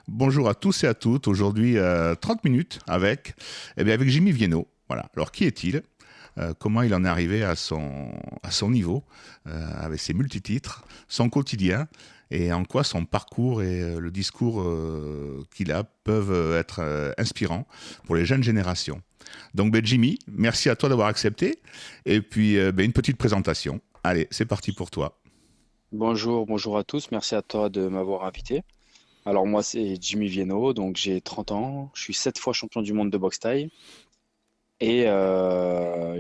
Bonjour à tous et à toutes. Aujourd'hui, 30 minutes avec Jimmy Vienno. Voilà. Alors, qui est-il? Comment il en est arrivé à son niveau, avec ses multititres, son quotidien, et en quoi son parcours et le discours qu'il a peuvent être inspirants pour les jeunes générations. Donc, Jimmy, merci à toi d'avoir accepté. Et puis, une petite présentation. Allez, c'est parti pour toi. Bonjour à tous, merci à toi de m'avoir invité. Alors moi c'est Jimmy Vienno, donc j'ai 30 ans, je suis 7 fois champion du monde de boxe thaï et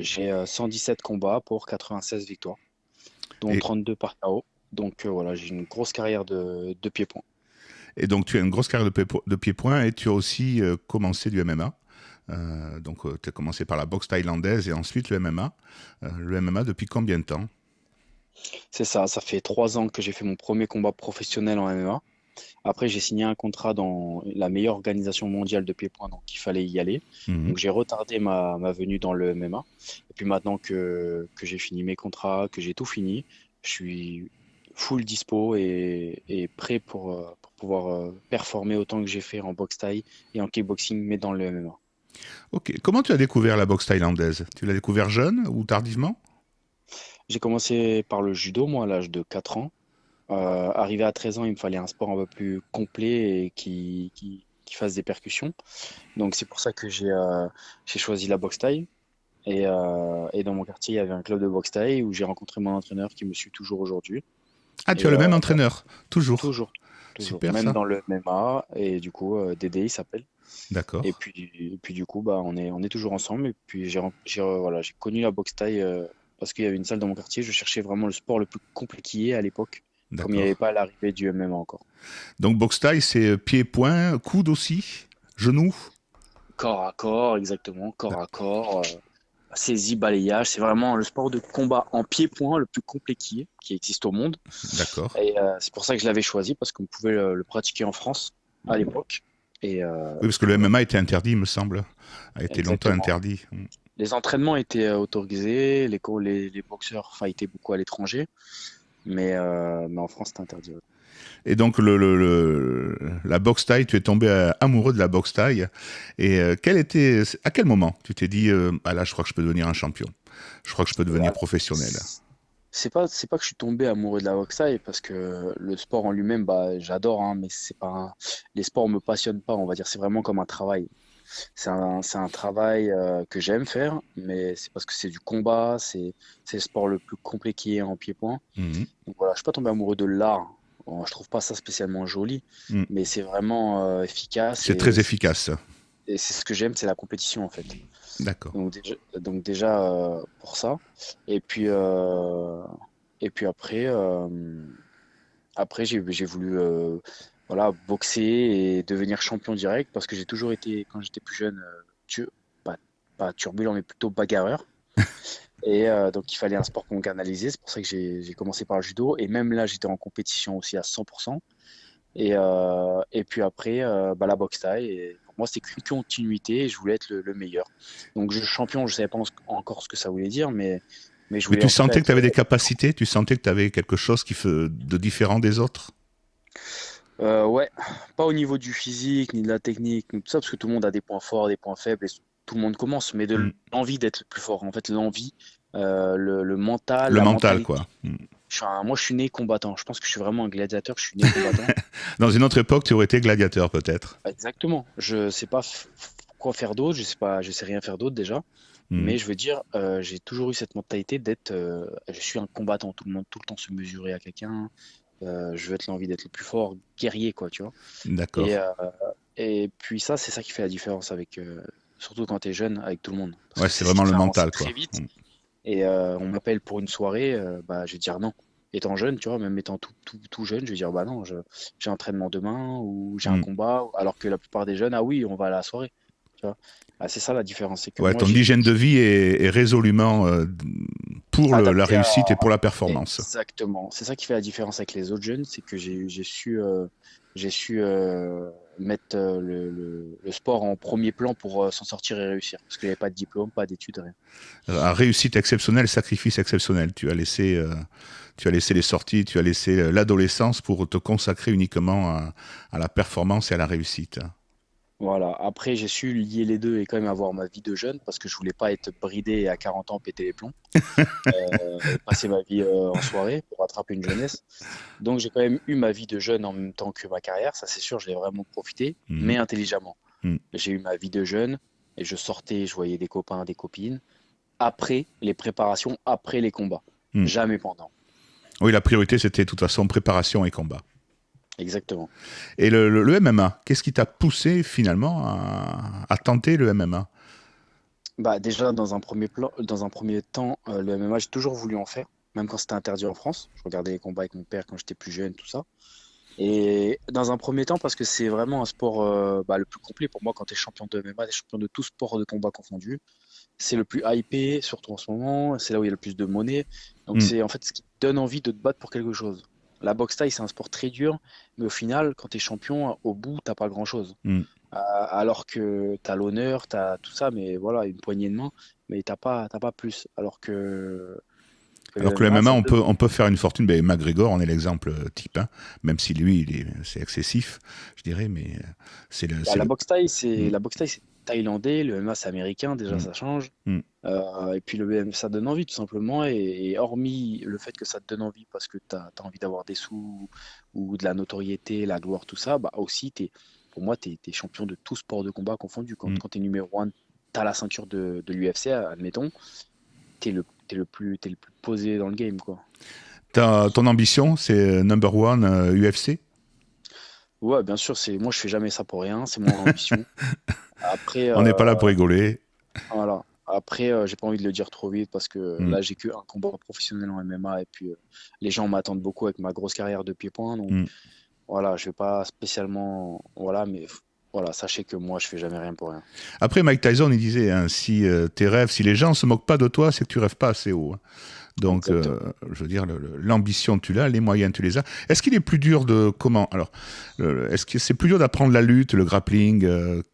j'ai 117 combats pour 96 victoires, dont Et, 32 par KO. Donc voilà, j'ai une grosse carrière de pied-point. et donc, tu as une grosse carrière de pied-point et tu as aussi commencé du MMA. Donc, tu as commencé par la boxe thaïlandaise et ensuite le MMA. Le MMA depuis combien de temps? C'est ça, ça fait 3 ans que j'ai fait mon premier combat professionnel en MMA. Après j'ai signé un contrat dans la meilleure organisation mondiale de pied-point, donc il fallait y aller. Mhm. Donc j'ai retardé ma venue dans le MMA. Et puis maintenant que j'ai fini mes contrats, que j'ai tout fini, je suis full dispo et prêt pour pouvoir performer autant que j'ai fait en boxe thaï et en kickboxing, mais dans le MMA. Ok. Comment tu as découvert la boxe thaïlandaise? Tu l'as découvert jeune ou tardivement? J'ai commencé par le judo, moi, à l'âge de 4 ans. Arrivé à 13 ans, il me fallait un sport un peu plus complet et qui fasse des percussions. Donc c'est pour ça que j'ai choisi la boxe thaï. Et dans mon quartier, il y avait un club de boxe thaï où j'ai rencontré mon entraîneur qui me suit toujours aujourd'hui. Ah, tu as Et le même entraîneur, toujours. toujours, toujours, Super même ça. dans le MMA. Et du coup, Dédé, il s'appelle. Et D'accord. puis du coup, bah, on est toujours ensemble. Et puis voilà, j'ai connu la boxe thaï parce qu'il y avait une salle dans mon quartier. Je cherchais vraiment le sport le plus complet qui est à l'époque, comme il n'y D'accord. avait pas l'arrivée du MMA encore. Donc, boxe thaï, c'est pied-point, coude aussi, genou. Corps à corps, exactement, corps à D'ac- corps. Saisie, balayage, c'est vraiment le sport de combat en pied-point le plus complet qui existe au monde. D'accord. Et c'est pour ça que je l'avais choisi, parce qu'on pouvait le pratiquer en France à l'époque. Oui, parce que le Et voilà, MMA était interdit, il me semble. A été longtemps exactement. interdit. Les entraînements étaient autorisés, les boxeurs fightaient beaucoup à l'étranger, mais en France, c'est interdit. Ouais. Et donc, la boxe thaï, tu es tombé amoureux de la boxe thaï. Et à quel moment tu t'es dit, ah là, je crois que je peux devenir un champion. Je crois que je peux devenir Voilà. professionnel. C'est pas que je suis tombé amoureux de la boxe thaï, parce que le sport en lui-même, bah, j'adore, hein, mais c'est pas les sports me passionnent pas, on va dire, c'est vraiment comme un travail. C'est un travail que j'aime faire, mais c'est parce que c'est du combat, c'est le sport le plus complet qui est en pied-point. Mhm. Donc voilà, je suis pas tombé amoureux de l'art. Bon, je trouve pas ça spécialement joli, Mhm. mais c'est vraiment efficace C'est très efficace. et c'est ce que j'aime, c'est la compétition en fait. D'accord. Donc déjà, pour ça. Et puis, euh, et puis après j'ai voulu voilà, boxer et devenir champion direct parce que j'ai toujours été, quand j'étais plus jeune, tu, pas, pas turbulent, mais plutôt bagarreur. Et donc il fallait un sport pour me canaliser. C'est pour ça que j'ai commencé par le judo. Et même là, j'étais en compétition aussi à 100%. Et puis après, bah, la boxe thaï. Et pour moi, c'était qu'une continuité et je voulais être le meilleur. Donc, champion, je ne savais pas encore ce que ça voulait dire, mais je Mais voulais tu en tout cas sentais que tu être. avais des capacités, tu sentais que tu avais quelque chose de différent des autres. Ouais, pas au niveau du physique, ni de la technique, ni tout ça, parce que tout le monde a des points forts, des points faibles, et tout le monde commence, mais de Mm. l'envie d'être le plus fort. En fait, l'envie, le mental, Le la mental, quoi. mentalité. Mm. Moi, je suis né combattant. Je pense que je suis vraiment un gladiateur, je suis né combattant. Dans une autre époque, tu aurais été gladiateur, peut-être. Exactement. Je sais pas quoi faire d'autre, je sais pas, je sais rien faire d'autre déjà. Mm. Mais je veux dire, j'ai toujours eu cette mentalité d'être, je suis un combattant. Tout le monde, tout le temps se mesurer à quelqu'un. Je veux être l'envie d'être le plus fort, guerrier, quoi, tu vois. D'accord. Et, euh, et puis ça, c'est ça qui fait la différence avec, surtout quand tu es jeune, avec tout le monde. Parce Ouais, que c'est c'est ce qui vraiment te le fait avancer mental, très quoi. vite. Mm. Et on m'appelle pour une soirée, bah, je vais dire non. Étant jeune, tu vois, même étant tout jeune, je vais dire bah non, j'ai un entraînement demain ou j'ai un Mm. combat, alors que la plupart des jeunes, ah oui, on va à la soirée. Tu vois. Ah, c'est ça la différence, c'est que Ouais, moi ton hygiène de vie est résolument pour la adapté à. réussite et pour la performance. Exactement. C'est ça qui fait la différence avec les autres jeunes, c'est que j'ai su mettre le sport en premier plan pour s'en sortir et réussir. Parce qu'il n'y avait pas de diplôme, pas d'études, rien. Réussite exceptionnelle, sacrifice exceptionnel. Tu as laissé les sorties, tu as laissé l'adolescence pour te consacrer uniquement à la performance et à la réussite. Voilà. Après, j'ai su lier les deux et quand même avoir ma vie de jeune parce que je voulais pas être bridé et à 40 ans péter les plombs et passer ma vie en soirée pour rattraper une jeunesse. Donc, j'ai quand même eu ma vie de jeune en même temps que ma carrière. Ça, c'est sûr, je l'ai vraiment profité, Mhm. mais intelligemment. Mhm. J'ai eu ma vie de jeune et je sortais, je voyais des copains, des copines. Après les préparations, après les combats. Mhm. Jamais pendant. Oui, la priorité, c'était de toute façon préparation et combat. Exactement. Et le MMA, qu'est-ce qui t'a poussé finalement à tenter le MMA? Bah, déjà, dans un premier temps, le MMA, j'ai toujours voulu en faire, même quand c'était interdit en France. Je regardais les combats avec mon père quand j'étais plus jeune, tout ça. Et dans un premier temps, parce que c'est vraiment un sport le plus complet pour moi quand tu es champion de MMA, tu es champion de tout sport de combat confondu. C'est le plus hypé, surtout en ce moment. C'est là où il y a le plus de monnaie. Donc, Mhm. c'est en fait ce qui te donne envie de te battre pour quelque chose. La boxe thaï, c'est un sport très dur, mais au final, quand tu es champion, au bout, t'as pas grand-chose. Mhm. Alors que tu as l'honneur, tu as tout ça, mais voilà, une poignée de main, mais t'as pas plus. Alors que Alors le que le MMA, MMA, ça te donne. on peut faire une fortune. Ben, McGregor, on est l'exemple type, hein. Même si lui, c'est excessif, je dirais, mais Bah, c'est la le. boxe thaï, c'est Mm, la boxe thaï, c'est thaïlandais, le MMA, c'est américain, déjà mm, ça change. mm, Et puis ça donne envie tout simplement. Et hormis le fait que ça te donne envie parce que tu as envie d'avoir des sous ou de la notoriété, la gloire, tout ça, bah aussi, pour moi, tu es champion de tout sport de combat confondu. mm. Quand tu es numéro un, tu as la ceinture de l'UFC, admettons, t'es le plus posé dans le game, quoi. Ton ambition, c'est number one UFC? Ouais, bien sûr, moi je fais jamais ça pour rien, c'est mon ambition. Après, On n'est pas là pour rigoler. voilà. Après, j'ai pas envie de le dire trop vite parce que Mm. là j'ai que un combat professionnel en MMA et puis les gens m'attendent beaucoup avec ma grosse carrière de pied-point, donc Mm. voilà, je vais pas spécialement, voilà, mais voilà, sachez que moi je fais jamais rien pour rien. Après, Mike Tyson, il disait, hein, si tes rêves, si les gens se moquent pas de toi, c'est que tu rêves pas assez haut, hein. Donc, Exactement. je veux dire, l'ambition, tu l'as, les moyens, tu les as. Est-ce qu'il est plus dur de comment? Alors, est-ce que c'est plus dur d'apprendre la lutte, le grappling,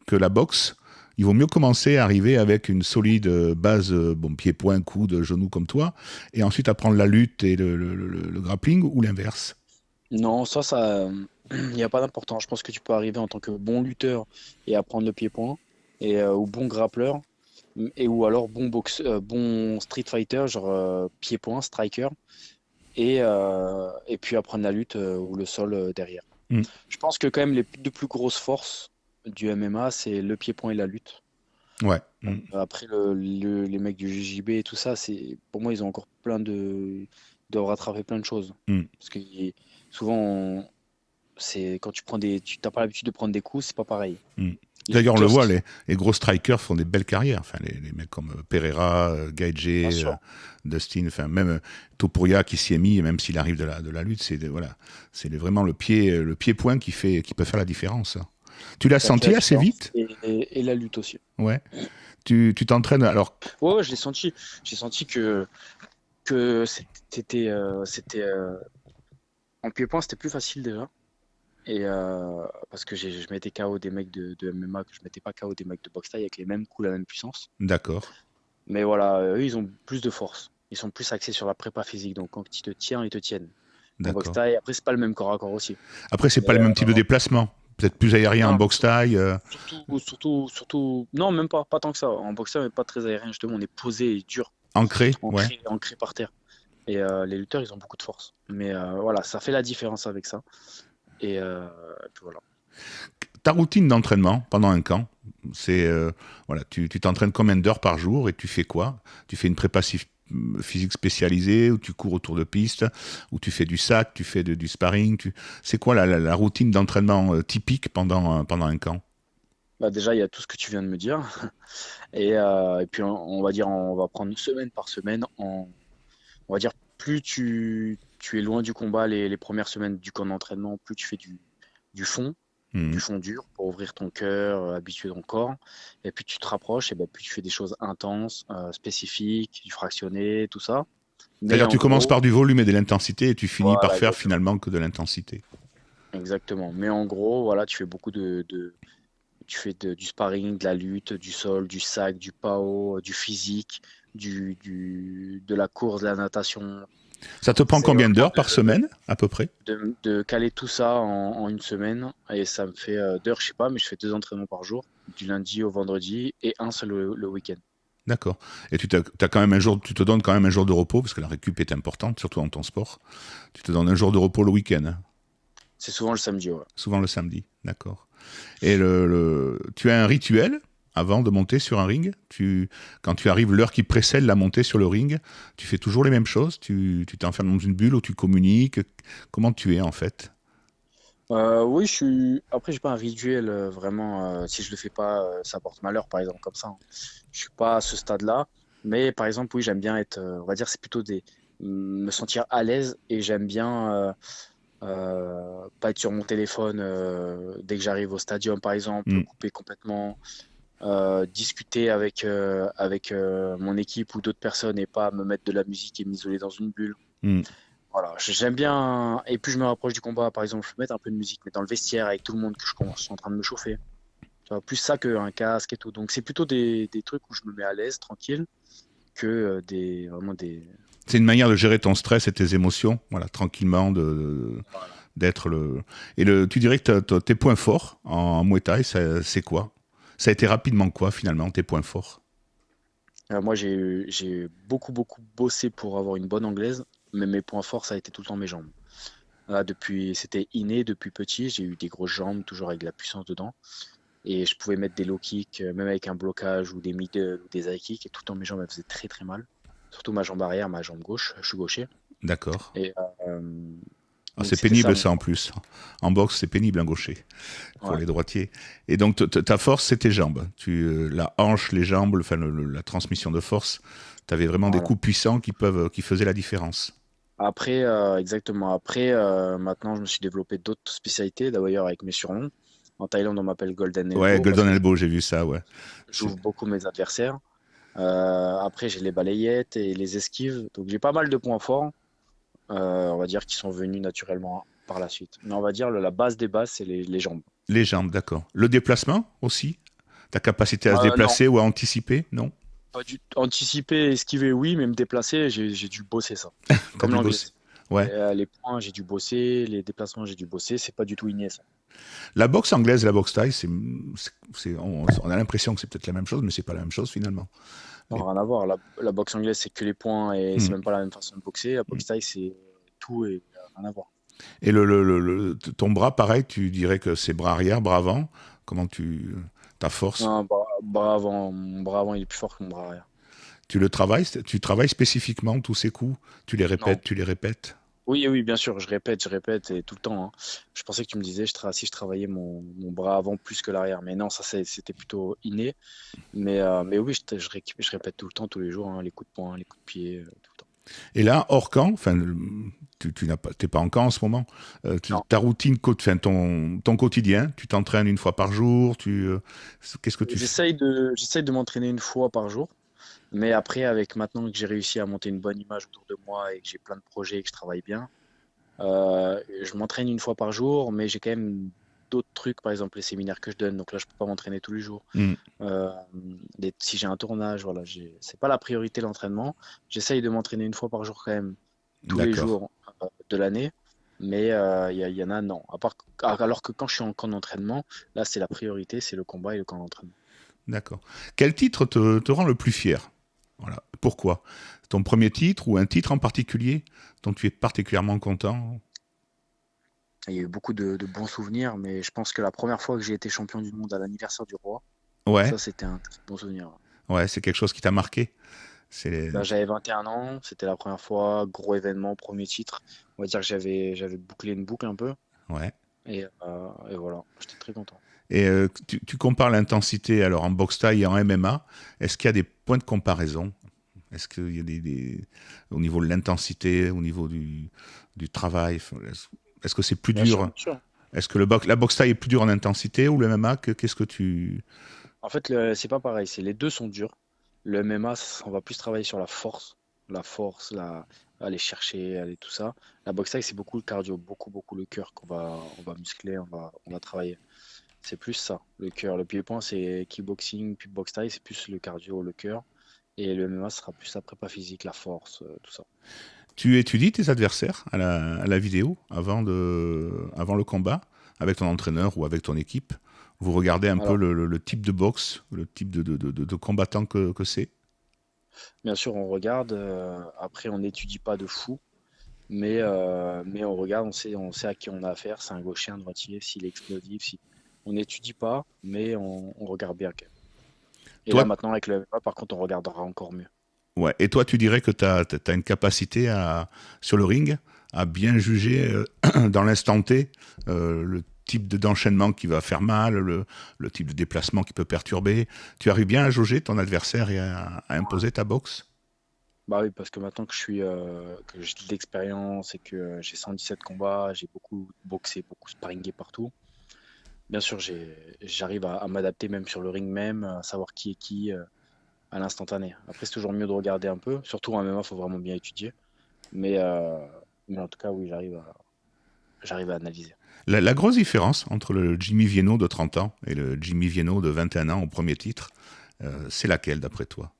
que la boxe? Il vaut mieux commencer à arriver avec une solide base, bon, pied-point, coude, genou comme toi, et ensuite apprendre la lutte et le grappling, ou l'inverse? Non, il n'y a pas d'importance. Je pense que tu peux arriver en tant que bon lutteur et apprendre le pied-point ou bon grappleur et ou alors bon street fighter, genre pied-point, striker et puis apprendre la lutte ou le sol derrière. Mm. Je pense que quand même les deux plus grosses forces du MMA, c'est le pied-point et la lutte. Ouais. Mm. Après les mecs du JJB et tout ça, pour moi ils ont encore ils doivent rattraper plein de choses Mm. parce que souvent c'est quand tu t'as pas l'habitude de prendre des coups, c'est pas pareil. Mm. Les D'ailleurs, on le lutteurs, voit, les gros strikers font des belles carrières. Enfin, les mecs comme Pereira, bien Gaethje, sûr, Dustin, enfin même Topuria qui s'y est mis, même s'il arrive de la lutte, voilà, vraiment le pied-point qui peut faire la différence, hein. Tu l'as ça fait la senti assez différence vite? et la lutte aussi. Ouais. Tu t'entraînes alors? Ouais, ouais, je l'ai senti. J'ai senti que c'était en pied-point, c'était plus facile déjà. Et parce que je mettais KO des mecs de MMA que je mettais pas KO des mecs de boxe thaï avec les mêmes coups, la même puissance. D'accord, Mais voilà, eux, ils ont plus de force. Ils sont plus axés sur la prépa physique. Donc quand ils te tiennent, ils te tiennent. En boxe d'accord. thaï, après, c'est pas le même corps à corps aussi. Après, c'est pas Mais le même type de déplacement. Peut-être plus aérien en non, boxe taille. surtout, non, même pas tant que ça. En boxe thaï, on n'est pas très aérien, justement. On est posé et dur, Ancré, ouais. ancré par terre. Et les lutteurs, ils ont beaucoup de force. Mais voilà, ça fait la différence avec ça. Et puis voilà. Ta routine d'entraînement pendant un camp, c'est voilà, tu t'entraînes combien d'heures par jour et tu fais quoi? Tu fais une prépa physique spécialisée ou tu cours autour de piste ou tu fais du sac, tu fais du sparring, c'est quoi la routine d'entraînement typique pendant un camp? Bah, déjà, il y a tout ce que tu viens de me dire. Et puis, on va dire, on va prendre semaine par semaine. On va dire, plus tu es loin du combat les premières semaines du camp d'entraînement, plus tu fais du fond, du Mhm. fond dur pour ouvrir ton cœur, habituer ton corps. Et puis tu te rapproches, et ben, plus tu fais des choses intenses, spécifiques, du fractionné, tout ça. Mais C'est-à-dire en tu commences gros, par du volume et de l'intensité et tu finis par voilà, faire exactement. finalement que de l'intensité. exactement. Mais en gros, voilà, tu fais beaucoup du sparring, de la lutte, du sol, du sac, du PAO, du physique, de la course, de la natation. Ça te prend C'est combien vraiment d'heures par semaine, à peu près? de caler tout ça en une semaine. Et ça me fait d'heures, je sais pas, mais je fais 2 entraînements par jour, du lundi au vendredi et un seul le week-end. D'accord. Et t'as quand même un jour, tu te donnes quand même un jour de repos, parce que la récup est importante, surtout dans ton sport. Tu te donnes un jour de repos le week-end, hein, C'est souvent le samedi, ouais. souvent le samedi. D'accord. Et tu as un rituel avant de monter sur un ring. Quand tu arrives l'heure qui précède la montée sur le ring, tu fais toujours les mêmes choses. Tu t'enfermes dans une bulle où tu communiques. Comment tu es en fait? Oui, Après, j'ai pas un rituel vraiment. Si je le fais pas, ça porte malheur, par exemple, comme ça, hein. Je suis pas à ce stade-là. Mais par exemple, oui, j'aime bien être. On va dire, c'est plutôt me sentir à l'aise et j'aime bien pas être sur mon téléphone dès que j'arrive au stadium, par exemple, Hmm, couper complètement, discuter avec mon équipe ou d'autres personnes et pas me mettre de la musique et m'isoler dans une bulle. hmm. Voilà, j'aime bien. Et plus je me rapproche du combat, par exemple, je peux mettre un peu de musique, mais dans le vestiaire avec tout le monde que je suis en train de me chauffer. Tu vois, plus ça qu'un casque et tout. Donc c'est plutôt des trucs où je me mets à l'aise, tranquille, que vraiment des. C'est une manière de gérer ton stress et tes émotions, voilà, tranquillement, Voilà. d'être le. Tu dirais que tes points forts en Muay Thai, c'est quoi? Ça a été rapidement quoi finalement tes points forts? Moi, j'ai beaucoup bossé pour avoir une bonne anglaise, mais mes points forts, ça a été tout le temps mes jambes. C'était inné depuis petit, j'ai eu des grosses jambes, toujours avec de la puissance dedans. Et je pouvais mettre des low kicks, même avec un blocage ou des middle ou des high kicks, et tout le temps mes jambes elles faisaient très mal. Surtout ma jambe arrière, ma jambe gauche, je suis gaucher. D'accord. Et Ah, donc c'est c'était ça pénible mon ça en point. plus. En boxe, c'est pénible un gaucher pour Ouais. les droitiers. Et donc ta force, c'est tes jambes. La hanche, les jambes, enfin la transmission de force. Tu avais vraiment des Voilà. coups puissants qui faisaient la différence. Après, exactement. Après, maintenant, je me suis développé d'autres spécialités, d'ailleurs avec mes surnoms. En Thaïlande, on m'appelle Golden Ouais, Elbow parce Golden que Elbow, j'ai vu ça, ouais. C'est- j'ouvre beaucoup mes adversaires. Après, j'ai les balayettes et les esquives. Donc, j'ai pas mal de points forts, on va dire, qui sont venus naturellement par la suite. Mais on va dire la base des bases, c'est les jambes. Les jambes, d'accord. Le déplacement aussi? Ta capacité à se Non, déplacer ou à anticiper? Non? pas du anticiper, esquiver, oui, mais me déplacer, j'ai dû bosser ça. T'as Comme dû bosser. l'anglaise. Ouais. Les points, j'ai dû bosser, les déplacements, j'ai dû bosser. C'est pas du tout inné, ça. La boxe anglaise et la boxe thaï, on a l'impression que c'est peut-être la même chose, mais c'est pas la même chose finalement. Non, Les- rien à voir. La boxe anglaise, c'est que les points et c'est Hmm, même pas la même façon de boxer. La hmm. boxe thaï, c'est tout et rien à voir. Et ton bras, pareil, tu dirais que c'est bras arrière, bras avant. Comment tu. Ta force, Non, bras avant, mon bras avant, il est plus fort que mon bras arrière. tu travailles spécifiquement tous ces coups, Non. tu les répètes. Oui, oui, bien sûr, je répète et tout le temps, hein. Je pensais que tu me disais si je travaillais mon bras avant plus que l'arrière. Mais non, ça, c'était plutôt inné. Mais oui, je répète tout le temps, tous les jours, hein, les coups de poing, les coups de pied, tout le temps. Et là, hors camp, enfin, t'es pas en camp en ce moment. Non. Ta routine, enfin, ton quotidien, tu t'entraînes une fois par jour. Qu'est-ce que tu fais? J'essaye de m'entraîner une fois par jour. Mais après, avec maintenant que j'ai réussi à monter une bonne image autour de moi et que j'ai plein de projets et que je travaille bien, je m'entraîne une fois par jour, mais j'ai quand même d'autres trucs, par exemple les séminaires que je donne. Donc là, je peux pas m'entraîner tous les jours. Hmm, Euh, si j'ai un tournage, voilà, c'est pas la priorité l'entraînement. J'essaye de m'entraîner une fois par jour quand même, tous les d'accord. jours de l'année. Mais il y en a, non. Alors que quand je suis en camp d'entraînement, là, c'est la priorité, c'est le combat et le camp d'entraînement. D'accord. Quel titre te rend le plus fier? Voilà. Pourquoi? Ton premier titre ou un titre en particulier dont tu es particulièrement content? Il y a eu beaucoup de bons souvenirs, mais je pense que la première fois que j'ai été champion du monde à l'anniversaire du roi, Ouais, ça, c'était un très bon souvenir. ouais, c'est quelque chose qui t'a marqué. C'est Là, j'avais 21 ans, c'était la première fois, gros événement, premier titre. On va dire que j'avais bouclé une boucle un peu. ouais. Et voilà, j'étais très content. Et tu compares l'intensité alors en boxe thaï et en MMA. Est-ce qu'il y a des points de comparaison? Est-ce qu'il y a au niveau de l'intensité, au niveau du travail? Enfin, est-ce que c'est plus Bien sûr, dur? bien sûr. Est-ce que la boxe thaï est plus dure en intensité ou le MMA? Qu'est-ce que tu. En fait, c'est pas pareil, les deux sont durs. Le MMA, on va plus travailler sur la force, aller chercher, aller tout ça. La boxe taille, c'est beaucoup le cardio, beaucoup, beaucoup le cœur on va muscler, on va travailler. C'est plus ça, le cœur. Le pied-point, c'est kickboxing, puis boxe taille, c'est plus le cardio, le cœur. Et le MMA sera plus la prépa physique, la force, tout ça. Tu étudies tes adversaires à la vidéo avant le combat, avec ton entraîneur ou avec ton équipe. Vous regardez un peu Alors, le type de boxe, le type de combattant que c'est. bien sûr, on regarde. Après, on n'étudie pas de fou, mais on regarde, on sait à qui on a affaire. C'est un gaucher, un droitier, s'il est explosif. Si... On n'étudie pas, mais on regarde bien quand même. Et Toi, là, maintenant, avec le MMA, par contre, on regardera encore mieux. ouais. Et toi, tu dirais que tu as une capacité sur le ring à bien juger dans l'instant T le type d'enchaînement qui va faire mal, le type de déplacement qui peut perturber. Tu arrives bien à jauger ton adversaire et à imposer ta boxe. Bah oui, parce que maintenant que j'ai de l'expérience et que j'ai 117 combats, j'ai beaucoup boxé, beaucoup sparringé partout. Bien sûr, j'arrive à m'adapter même sur le ring même, à savoir qui est qui à l'instantané. Après, c'est toujours mieux de regarder un peu. Surtout en MMA, il faut vraiment bien étudier. Mais, euh, mais en tout cas, oui, j'arrive à analyser. La grosse différence entre le Jimmy Vienno de 30 ans et le Jimmy Vienno de 21 ans au premier titre, c'est laquelle d'après toi?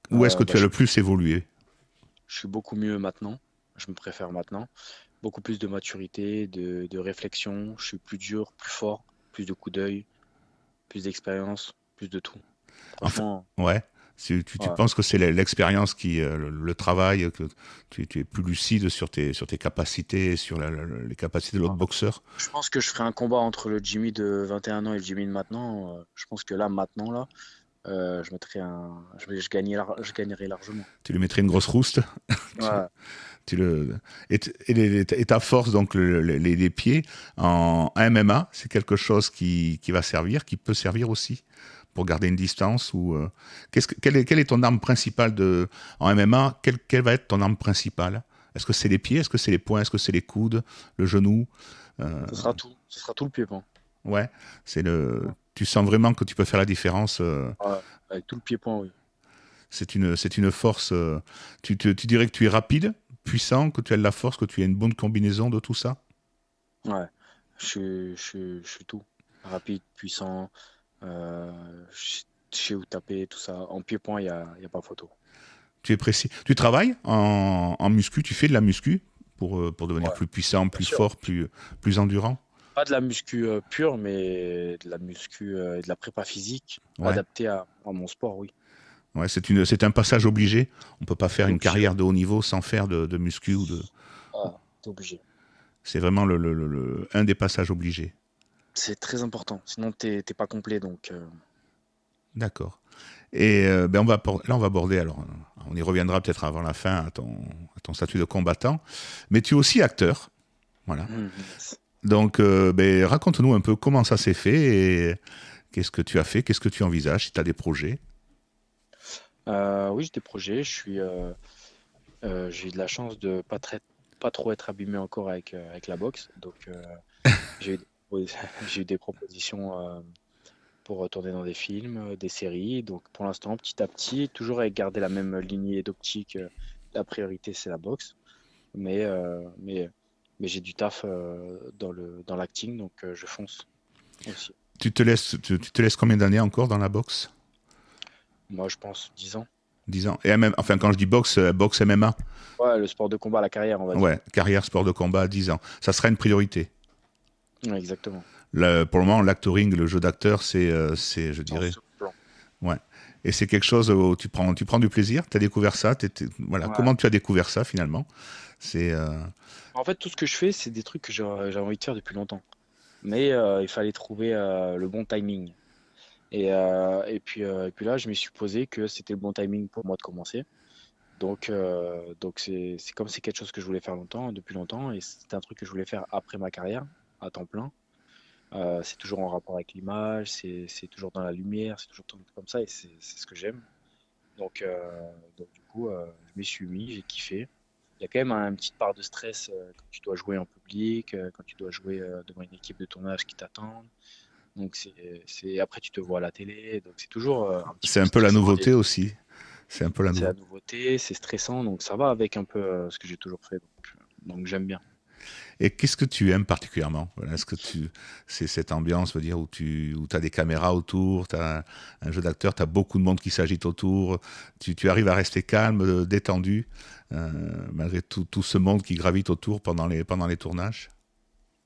Où est-ce que Bah, tu as le plus évolué? je suis beaucoup mieux maintenant. Je me préfère maintenant. Beaucoup plus de maturité, de réflexion. Je suis plus dur, plus fort, plus de coups d'œil, plus d'expérience, plus de tout. Enfin, Franchement, ouais. Si tu ouais. penses que c'est l'expérience qui, le travail, que tu es plus lucide sur tes capacités, sur les capacités de l'autre boxeur. Je pense que je ferai un combat entre le Jimmy de 21 ans et le Jimmy de maintenant. Je pense que là, maintenant, là, je mettrai je gagnerai largement. Tu lui mettrais une grosse rouste. tu, Ouais. tu le, et ta force, donc les pieds, en MMA, c'est quelque chose qui va servir, qui peut servir aussi pour garder une distance ou quelle est ton arme principale en MMA, quelle va être ton arme principale? Est-ce que c'est les pieds? Est-ce que c'est les poings? Est-ce que c'est les coudes? Le genou? Euh, Ce sera tout. Ce sera tout le pied-point. ouais, tu sens vraiment que tu peux faire la différence. Ouais. Avec tout le pied-point, oui. C'est une force. Tu dirais que tu es rapide, puissant, que tu as de la force, que tu as une bonne combinaison de tout ça? Ouais. Je suis tout. Rapide, puissant. Je sais où taper, tout ça. En pied-point, y a pas photo. Tu es précis. Tu travailles en muscu, tu fais de la muscu pour devenir Ouais, plus puissant, bien plus sûr. fort, plus endurant? Pas de la muscu pure, mais de la muscu et de la prépa physique Ouais. adaptée à mon sport, oui. Ouais, c'est un passage obligé. On peut pas faire T'es une obligé, carrière ouais. de haut niveau sans faire de muscu ou de. Ah, t'es obligé. C'est vraiment un des passages obligés. C'est très important. Sinon, t'es pas complet. Donc, D'accord. Et ben là, on va aborder, alors, on y reviendra peut-être avant la fin à ton statut de combattant, mais tu es aussi acteur. Voilà. yes. Donc, ben, raconte-nous un peu comment ça s'est fait et qu'est-ce que tu as fait, qu'est-ce que tu envisages, si tu as des projets. Oui, j'ai des projets. J'ai eu de la chance de pas trop être abîmé encore avec la boxe. Donc, j'ai eu, j'ai eu des propositions pour retourner dans des films, des séries. Donc, pour l'instant, petit à petit, toujours avec garder la même lignée d'optique. La priorité, c'est la boxe. Mais, euh, mais, mais j'ai du taf dans l'acting, donc je fonce aussi. Tu te laisses combien d'années encore dans la boxe? Moi, je pense 10 ans. 10 ans. Et même, enfin, quand je dis boxe, boxe MMA, Ouais, le sport de combat, la carrière, on va dire. ouais, carrière, sport de combat, 10 ans. Ça sera une priorité. Ouais, exactement. Pour le moment, l'actoring, le jeu d'acteur, je C'est en dirais, second plan. ouais. Et c'est quelque chose où tu prends du plaisir. Tu as découvert ça. Voilà. Ouais. Comment tu as découvert ça finalement? C'est, En fait, tout ce que je fais, c'est des trucs que j'avais envie de faire depuis longtemps. Mais il fallait trouver le bon timing. Et puis là, je me suis posé que c'était le bon timing pour moi de commencer. Donc c'est comme c'est quelque chose que je voulais faire depuis longtemps, et c'était un truc que je voulais faire après ma carrière, à temps plein. C'est toujours en rapport avec l'image, c'est toujours dans la lumière, c'est toujours comme ça, et c'est ce que j'aime. Donc du coup, je m'y suis mis, j'ai kiffé. Il y a quand même une petite part de stress quand tu dois jouer en public, quand tu dois jouer devant une équipe de tournage qui t'attendent. Donc après tu te vois à la télé, donc c'est toujours un petit c'est peu un peu la stressant. nouveauté aussi. C'est un peu la C'est la nouveau. nouveauté, c'est stressant, donc ça va avec un peu ce que j'ai toujours fait. Donc j'aime bien. Et qu'est-ce que tu aimes particulièrement? Voilà, est-ce que c'est cette ambiance, veut dire, où tu as des caméras autour, tu as un jeu d'acteur, tu as beaucoup de monde qui s'agite autour, tu arrives à rester calme, détendu, malgré tout ce monde qui gravite autour pendant les tournages?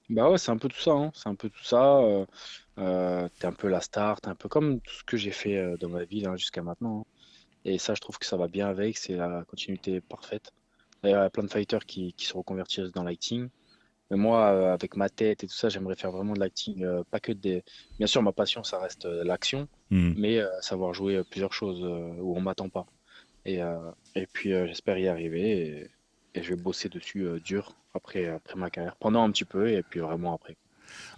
Bah ouais, c'est un peu tout ça, hein. C'est un peu tout ça. T'es un peu la star, t'es un peu comme tout ce que j'ai fait dans ma vie là, jusqu'à maintenant, hein. Et ça, je trouve que ça va bien avec, c'est la continuité parfaite. D'ailleurs, il y a plein de fighters qui se reconvertissent dans l'acting. Mais moi, avec ma tête et tout ça, j'aimerais faire vraiment de l'acting, pas que des. Bien sûr, ma passion, ça reste l'action, Hmm. mais savoir jouer plusieurs choses où on m'attend pas. Et puis, j'espère y arriver et je vais bosser dessus dur après ma carrière, pendant un petit peu et puis vraiment après.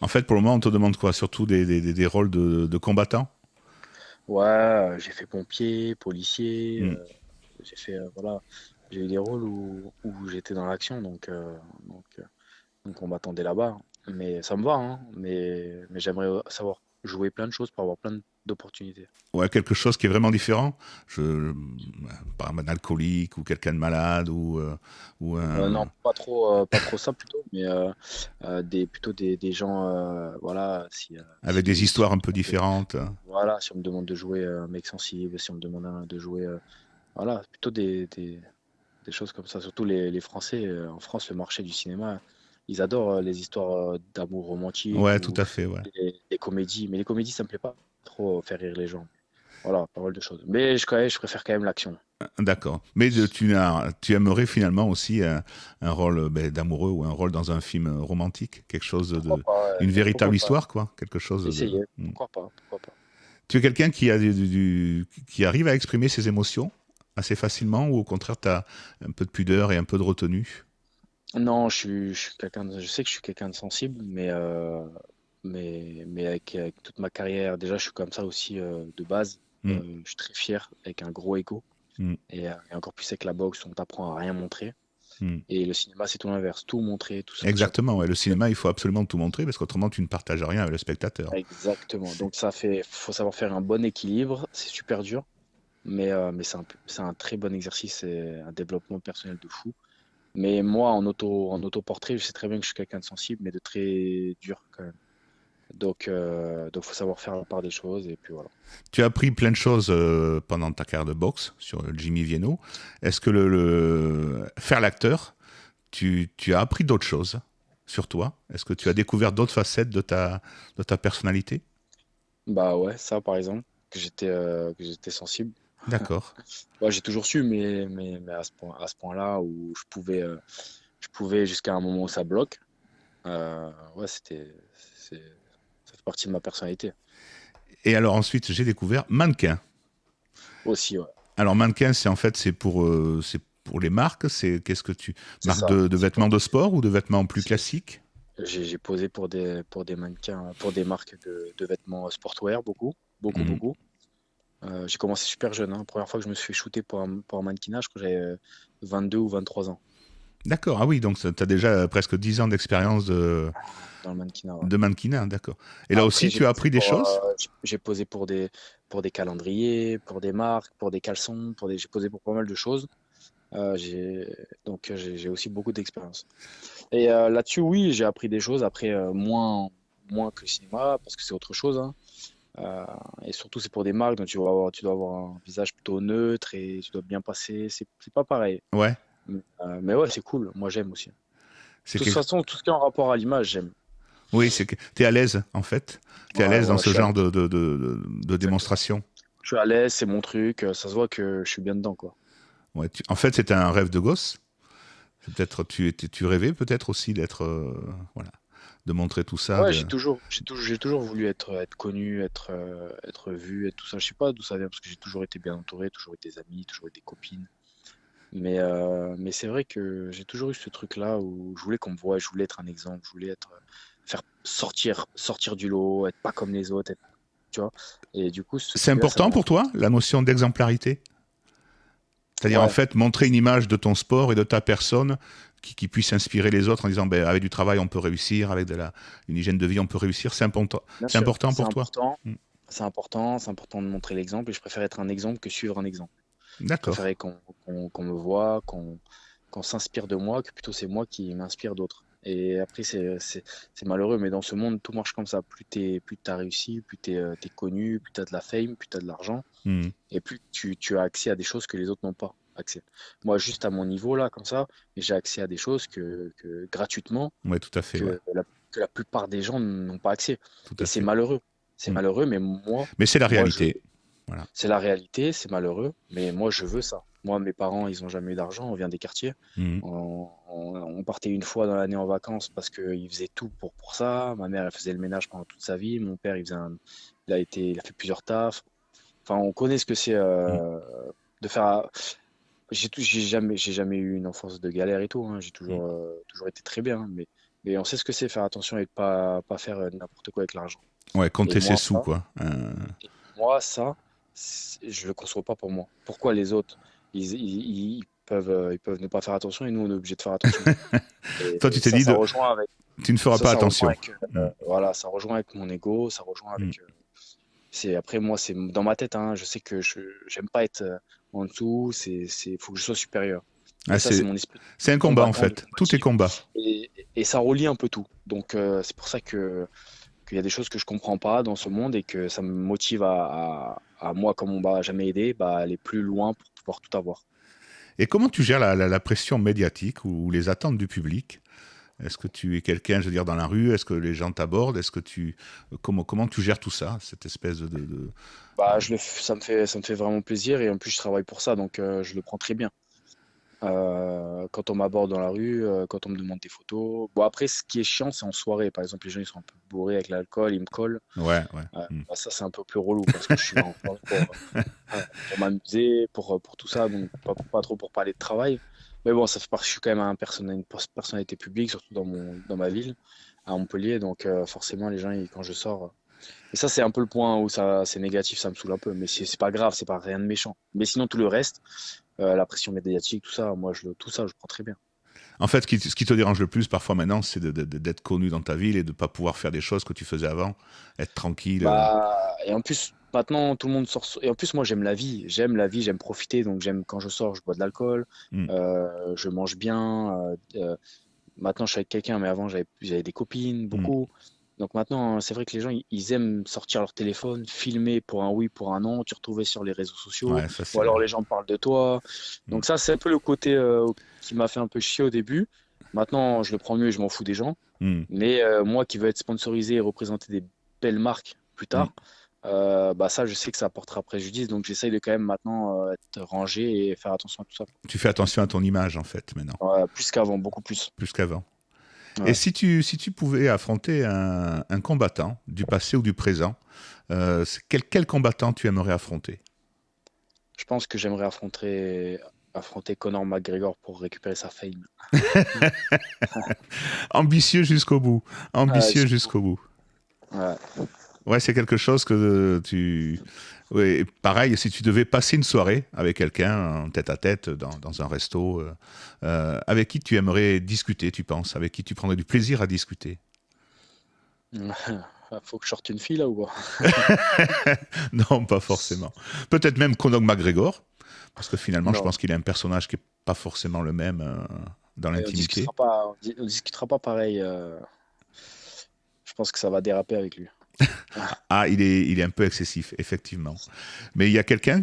En fait, pour le moment, on te demande quoi? Surtout des rôles de combattants? Ouais, j'ai fait pompier, policier, Hmm. j'ai fait, voilà, j'ai eu des rôles où j'étais dans l'action, donc, euh, donc on m'attendait là-bas. Mais ça me va, hein, mais j'aimerais savoir jouer plein de choses pour avoir plein d'opportunités. Ouais, quelque chose qui est vraiment différent. Par exemple, un alcoolique ou quelqu'un de malade ou Non, un, pas trop ça plutôt, mais plutôt des gens, voilà, avec des si histoires on un me peu demande de, différentes. voilà, si on me demande de jouer un mec sensible, si on me demande de jouer, voilà, plutôt des choses comme ça. Surtout les Français, en France, le marché du cinéma, ils adorent les histoires d'amour romantique Ouais, tout ou à fait, ouais. les comédies. Mais les comédies, ça me plaît pas trop faire rire les gens. Voilà, pas mal de choses. Mais je préfère quand même l'action. D'accord. Mais tu aimerais finalement aussi un rôle d'amoureux ou un rôle dans un film romantique, quelque chose Pourquoi de, pas, une véritable pourquoi pas histoire, quoi. Quelque chose de. essayer, Hmm. pourquoi pas, pourquoi pas. Tu es quelqu'un qui qui arrive à exprimer ses émotions assez facilement ou au contraire, tu as un peu de pudeur et un peu de retenue? Non, je suis je sais que je suis quelqu'un de sensible, mais avec toute ma carrière, déjà, je suis comme ça aussi de base. Hmm. Je suis très fier, avec un gros ego, Hmm. et encore plus avec la boxe, on t'apprend à rien montrer. Hmm. Et le cinéma, c'est tout l'inverse, tout montrer, tout sortir. Exactement, ouais. Le cinéma, il faut absolument tout montrer parce qu'autrement, tu ne partages rien avec le spectateur. Exactement. C'est- Donc faut savoir faire un bon équilibre. C'est super dur, mais c'est un très bon exercice et un développement personnel de fou. Mais moi, en autoportrait, je sais très bien que je suis quelqu'un de sensible, mais de très dur quand même. Donc faut savoir faire la part des choses et puis voilà. Tu as appris plein de choses pendant ta carrière de boxe sur Jimmy Vienno. Est-ce que faire l'acteur, tu as appris d'autres choses sur toi? Est-ce que tu as découvert d'autres facettes de ta personnalité? Bah ouais, ça par exemple, que j'étais sensible. D'accord. Ouais, j'ai toujours su, mais à ce point-là où je pouvais jusqu'à un moment où ça bloque. Ouais, c'est, ça fait partie de ma personnalité Et alors ensuite, j'ai découvert mannequin. aussi, ouais. Alors mannequin, c'est pour les marques. C'est qu'est-ce que tu C'est marques ça. de C'est vêtements pour, de sport ou de vêtements plus c'est- classiques? j'ai posé pour des mannequins, pour des marques de vêtements sportwear, beaucoup, beaucoup, Mhm. beaucoup. J'ai commencé super jeune, hein. Première fois que je me suis fait shooter pour un mannequinat, je crois que j'avais 22 ou 23 ans D'accord. Ah oui, donc tu as déjà presque 10 ans d'expérience dans le mannequinat, ouais. de mannequin, d'accord. Et là Après, aussi, tu as appris des choses? j'ai posé pour des calendriers, pour des marques, pour des caleçons, j'ai posé pour pas mal de choses. J'ai aussi beaucoup d'expérience. Et là-dessus, oui, j'ai appris des choses. Après, moins que le cinéma, parce que c'est autre chose, hein. Euh, et surtout, c'est pour des marques, donc tu dois avoir un visage plutôt neutre et tu dois bien passer. C'est pas pareil. Ouais. Mais ouais, c'est cool. Moi, j'aime aussi. De C'est toute quelque... façon, tout ce qui est en rapport à l'image, j'aime. Oui, c'est que tu es à l'aise, en fait. Tu es à Ouais, l'aise dans voilà, ce genre de exactement. démonstration. Je suis à l'aise, c'est mon truc. Ça se voit que je suis bien dedans, quoi. Ouais, en fait, c'était un rêve de gosse. C'est peut-être tu rêvais peut-être aussi d'être voilà, de montrer tout ça. Ouais, De... j'ai toujours voulu être connu, être vu et tout ça. Je sais pas d'où ça vient parce que j'ai toujours été bien entouré, toujours eu des amis, toujours eu des copines. Mais c'est vrai que j'ai toujours eu ce truc-là où je voulais qu'on me voie, je voulais être un exemple, je voulais faire sortir du lot, être pas comme les autres, tu vois. Et du coup, ce C'est truc-là, ça important m'a. pour toi, la notion d'exemplarité? C'est-à-dire en Ouais, fait montrer une image de ton sport et de ta personne qui puisse inspirer les autres en disant ben, avec du travail on peut réussir, avec une hygiène de vie on peut réussir. bien C'est sûr, important pour toi? Mm. c'est important de montrer l'exemple et je préfère être un exemple que suivre un exemple. Je D'accord. préférais qu'on me voit, qu'on s'inspire de moi, que plutôt c'est moi qui m'inspire d'autres. Et après, c'est malheureux, mais dans ce monde, tout marche comme ça. Plus t'as réussi, plus t'es connu, plus t'as de la fame, plus t'as de l'argent, Hmm. et plus tu as accès à des choses que les autres n'ont pas accès. Moi, juste à mon niveau, là, comme ça, j'ai accès à des choses gratuitement, Ouais, tout à fait, ouais. que la plupart des gens n'ont pas accès. Tout Et à c'est fait. malheureux. C'est Hmm. malheureux, mais moi, Mais c'est la moi, je, réalité. Voilà. c'est la réalité, c'est malheureux, mais moi je veux ça. Moi, mes parents, ils n'ont jamais eu d'argent, on vient des quartiers. Hmm. On partait une fois dans l'année en vacances parce qu'ils faisaient tout pour ça. Ma mère, elle faisait le ménage pendant toute sa vie. Mon père, il a fait plusieurs tafs. Enfin, on connaît ce que c'est Hmm. de faire. J'ai jamais eu une enfance de galère et tout, hein. J'ai Hmm. toujours été très bien, mais on sait ce que c'est faire attention et de pas faire n'importe quoi avec l'argent. Ouais, Et compter ses moi, sous, ça, quoi. moi, ça, je le conçois pas pour moi. Pourquoi les autres, ils peuvent ne pas faire attention et nous, on est obligé de faire attention. Toi, tu Et t'es ça, dit, tu ne feras pas ça rejoint attention. avec, Hmm. voilà, ça rejoint avec mon ego, ça rejoint Hmm. avec. Après moi, c'est dans ma tête, hein, je sais que j'aime pas être en dessous. Faut que je sois supérieur. Et Ah, ça, c'est mon esprit c'est un de combat, en combattant, de fait. Tout est combatif. combat. Et ça relie un peu tout. Donc, c'est pour ça qu'il y a des choses que je comprends pas dans ce monde et que ça me motive à moi, comme on m'a jamais aidé, bah, aller plus loin pour pouvoir tout avoir. Et comment tu gères la pression médiatique ou les attentes du public? Est-ce que tu es quelqu'un, je veux dire, dans la rue? Est-ce que les gens t'abordent? Comment tu gères tout ça, cette espèce Bah, ça me fait vraiment plaisir et en plus, je travaille pour ça, donc je le prends très bien. Quand on m'aborde dans la rue, quand on me demande des photos. Bon, après, ce qui est chiant, c'est en soirée. Par exemple, les gens, ils sont un peu bourrés avec l'alcool, ils me collent. Ouais, ouais. Hmm. Bah, ça, c'est un peu plus relou parce que je suis là en soirée pour m'amuser, pour tout ça, donc pas trop pour parler de travail. Mais bon, ça fait partie, je suis quand même une personnalité publique, surtout dans ma ville, à Montpellier, donc forcément, les gens, quand je sors. Et ça, c'est un peu le point où c'est négatif, ça me saoule un peu, mais c'est pas grave, c'est pas rien de méchant. Mais sinon, tout le reste, la pression médiatique, tout ça, tout ça, je prends très bien. En fait, ce qui te dérange le plus parfois maintenant, c'est d'être connu dans ta ville et de ne pas pouvoir faire des choses que tu faisais avant, être tranquille. Et en plus, maintenant, tout le monde sort. Et en plus, moi, j'aime la vie, j'aime profiter. Donc, j'aime quand je sors, je bois de l'alcool, Hmm. je mange bien. Maintenant, je suis avec quelqu'un, mais avant, j'avais des copines, Hmm. beaucoup. Donc maintenant, c'est vrai que les gens, ils aiment sortir leur téléphone, filmer pour un oui, pour un non, te retrouver sur les réseaux sociaux, Ouais, ça ou c'est. alors les gens parlent de toi. Hmm. Donc ça, c'est un peu le côté qui m'a fait un peu chier au début. Maintenant, je le prends mieux et je m'en fous des gens. Hmm. Mais moi qui veux être sponsorisé et représenter des belles marques plus Hmm. tard, bah ça, je sais que ça apportera préjudice. Donc j'essaye de quand même maintenant être rangé et faire attention à tout ça. Tu fais attention à ton image, en fait, maintenant, Ouais, plus qu'avant, beaucoup plus. plus qu'avant. Et Ouais. si tu pouvais affronter un combattant du passé ou du présent, quel combattant tu aimerais affronter? Je pense que j'aimerais affronter Conor McGregor pour récupérer sa fame. Ambitieux jusqu'au bout. Ambitieux Jusqu'au bout. jusqu'au bout. Ouais. Ouais, c'est quelque chose que tu. Ouais, pareil, si tu devais passer une soirée avec quelqu'un en tête à tête dans un resto, avec qui tu aimerais discuter, tu penses? Avec qui tu prendrais du plaisir à discuter? Faut que je sorte une fille là ou quoi? Non, pas forcément. Peut-être même Conor McGregor, parce que finalement, je Non, pense qu'il est un personnage qui n'est pas forcément le même dans on l'intimité. discutera pas, on discutera pas pareil. Je pense que ça va déraper avec lui. Ah, il est un peu excessif, effectivement. Mais il y a quelqu'un,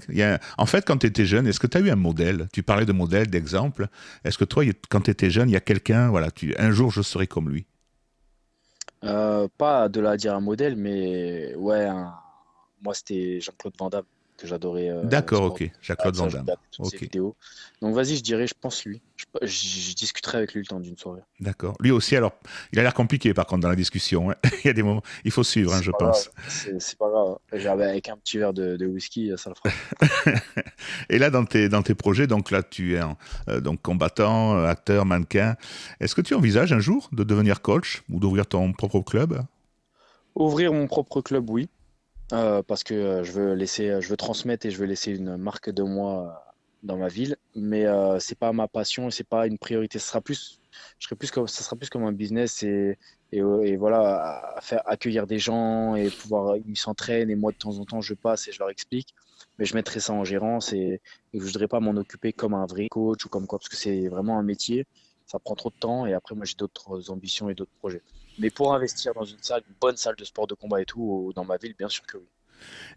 en fait, quand tu étais jeune, est-ce que tu as eu un modèle? Tu parlais de modèle, d'exemple. Est-ce que toi, quand tu étais jeune, il y a quelqu'un, voilà, un jour, je serai comme lui? Pas de là à dire un modèle, mais ouais, moi c'était Jean-Claude Van Damme que j'adorais D'accord, sport. ok. Ouais, Jacques-Claude Van ça, je Damme. regardais toutes ses Ok, vidéos. Donc vas-y, je dirais, je pense lui. Je discuterai avec lui le temps d'une soirée. d'accord. Lui aussi, alors, il a l'air compliqué, par contre, dans la discussion, hein. Il y a des moments, il faut suivre, hein, C'est je pas grave, pense. c'est pas grave. Avec un petit verre de whisky, ça le fera. Et là, dans tes projets, donc là, tu es donc combattant, acteur, mannequin. Est-ce que tu envisages un jour de devenir coach ou d'ouvrir ton propre club? Ouvrir mon propre club, oui. Parce que je veux transmettre et je veux laisser une marque de moi dans ma ville, mais c'est pas ma passion et c'est pas une priorité. Ça sera plus comme un business et voilà, à faire accueillir des gens et pouvoir, ils s'entraînent et moi de temps en temps je passe et je leur explique. Mais je mettrai ça en gérance et je voudrais pas m'en occuper comme un vrai coach ou comme quoi, parce que c'est vraiment un métier. Ça prend trop de temps et après moi j'ai d'autres ambitions et d'autres projets. Mais pour investir dans une bonne salle de sport de combat et tout, dans ma ville, bien sûr que oui.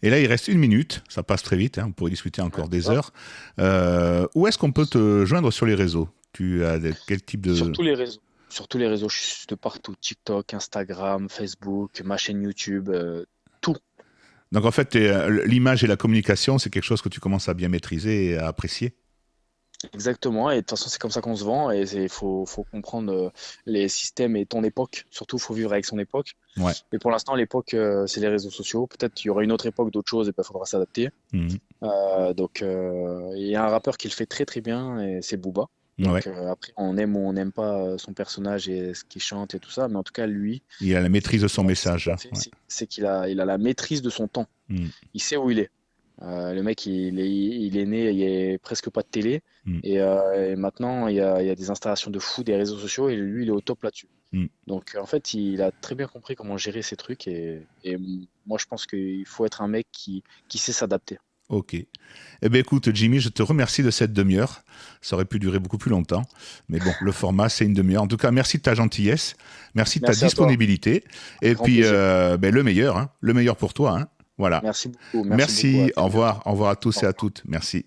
Et là, il reste 1 minute. Ça passe très vite. On pourrait discuter Ouais, encore des d'accord. heures. Où est-ce qu'on peut te joindre sur les réseaux? Tu as quel type Sur de... tous les réseaux. Sur tous les réseaux, je suis de partout. TikTok, Instagram, Facebook, ma chaîne YouTube, tout. Donc en fait, l'image et la communication, c'est quelque chose que tu commences à bien maîtriser et à apprécier. Exactement. Et de toute façon, c'est comme ça qu'on se vend. Et faut comprendre les systèmes et ton époque. Surtout, faut vivre avec son époque. Ouais. Mais pour l'instant, l'époque, c'est les réseaux sociaux. Peut-être qu'il y aura une autre époque d'autres choses et il faudra s'adapter. Mhm. Donc, il y a un rappeur qui le fait très très bien et c'est Booba. Ouais. Donc, après, on aime ou on n'aime pas son personnage et ce qu'il chante et tout ça. Mais en tout cas, lui, Il a la maîtrise de son ce message, qu'il a là. fait, Ouais. c'est qu'il a la maîtrise de son temps. Mhm. Il sait où il est. Le mec, il est né, il n'y a presque pas de télé. Mhm. Et maintenant, il y a des installations de fou des réseaux sociaux et lui, il est au top là-dessus. Mhm. Donc, en fait, il a très bien compris comment gérer ces trucs. Et moi, je pense qu'il faut être un mec qui sait s'adapter. Ok. Eh bien, écoute, Jimmy, je te remercie de cette demi-heure. Ça aurait pu durer beaucoup plus longtemps. Mais bon, le format, c'est une demi-heure. En tout cas, merci de ta gentillesse. Merci de ta Merci à toi. disponibilité. Avec Et grand puis, plaisir. ben, le meilleur, hein. Le meilleur pour toi, hein. Voilà. Merci beaucoup. Merci beaucoup. À Merci. Au très bientôt. revoir. Au revoir à tous Au et à revoir. toutes. Merci.